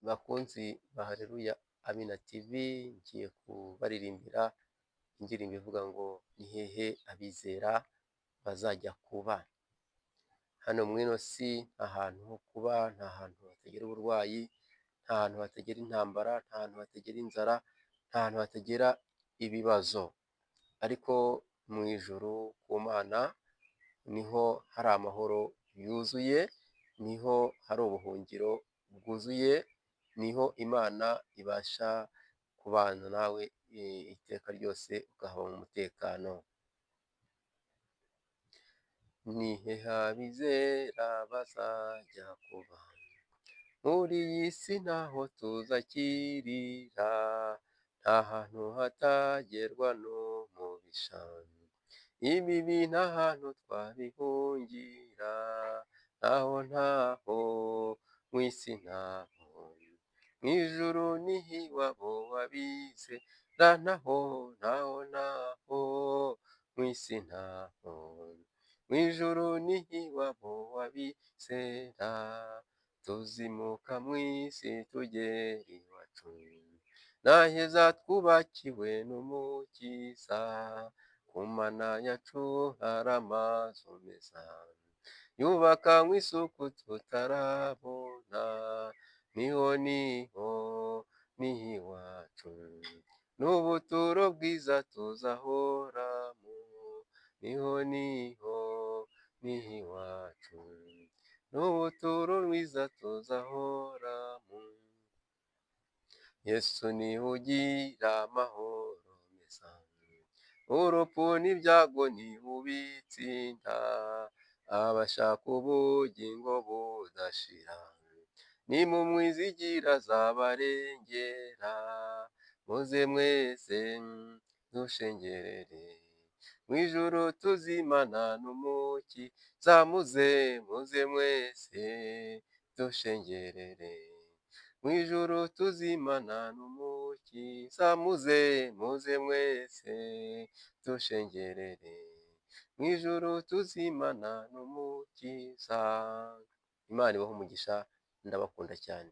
Bakunzi ba Haleluya Amina TV, ngiye kubaririmbira indirimbo ivuga ngo ni hehe abizera bazajya kuba. Hano mu ino si nta hantu ho kuba, nta hantu hatagera uburwayi, nta hantu hatagera intambara, nta hantu hatagera inzara, nta hantu hatagera ibibazo, ariko mu ijuru ku Mana niho hari amahoro yuzuye, niho hari ubuhungiro bwuzuye, niho Imana ibasha kubana nawe iteka ryose ukahaba mu mutekano. Ni hehe abizera bazajya kuba, muri iyi si ntaho tuzakirira, nta hantu hatagerwa n'umubisha, ibibi nta hantu twabihungira, ntaho mu isi ntaho, mu ijuru niho iwabo w'abizera, ntaho mu isi ntaho, mu ijuru niho iwabo w'abizera, tuzimuka mu isi tugera iwacu, naheza twubakiwe n'Umukiza, ku Mana yacu hari amazu meza, yubakanywe isuku tutarabona, niho iwacu, n'ubuturo bwiza tuzahoramo, niho iwacu, n'ubuturo bwiza tuzahoramo. Yesu niwe ugira amahoro meza, urupfu n'ibyago niwe ubitsinda, abashaka ubugingo budashira, nimumwizigira azabarengera, muze mwese dushengerere, mu ijuru tuzimana n'Umukiza, muze mwese dushengerere, mu ijuru tuzimana n'Umukiza, muze mwese dushengerere, mu ijuru tuzimana n'Umukiza. Imana ibahe umugisha, ndabakunda cyane.